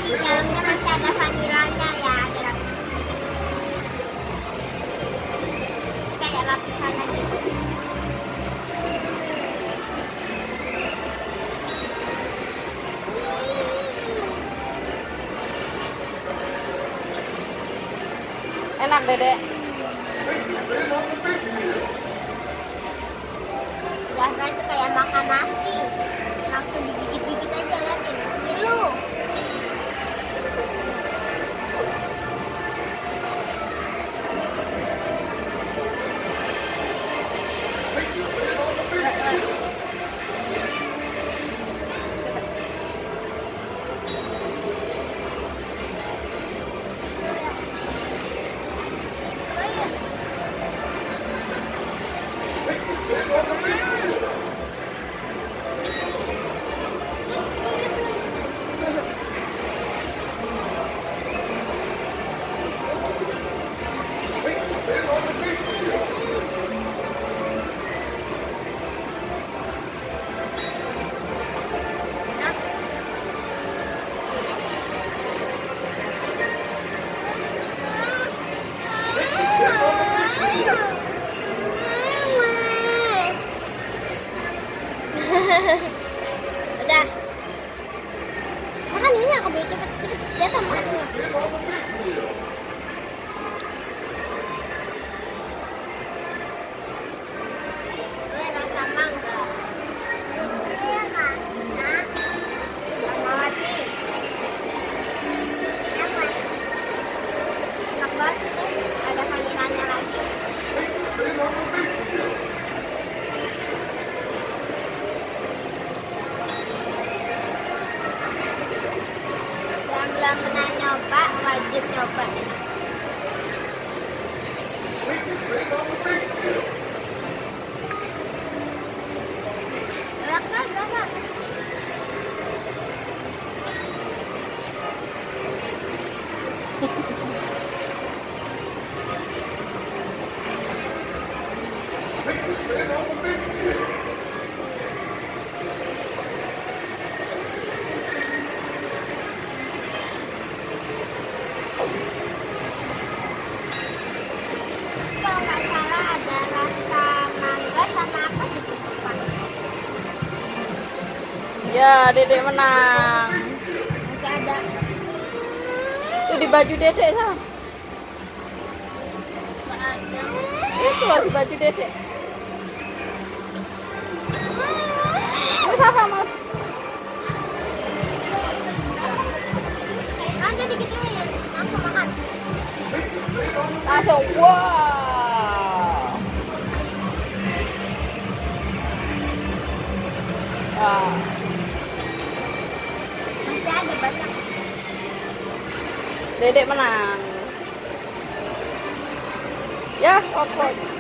Di dalamnya masih ada vanilanya ya, kayak lapisannya gitu. Enak, Dedek. Zahra itu kayak makan nasi, langsung digigit-gigit aja, liatin, ngilu. Udah. Makan ini aku biar cepet jatuh makannya. Rasa mangga. Enak banget tuh. Ada vanilanya lagi. Belum pernah nyoba, wajib nyoba. Berapa? Kalau nggak salah ada rasa mangga sama apa gitu. Ya, Dedek menang. Masih ada. Itu di baju Dedek, Sam. Nggak ada. Itu di baju Dedek. Ini siapa, Mas? Jadi gituin, langsung makan. Langsung, wow. Masih ada banyak. Dedek menang. Ya, popcorn.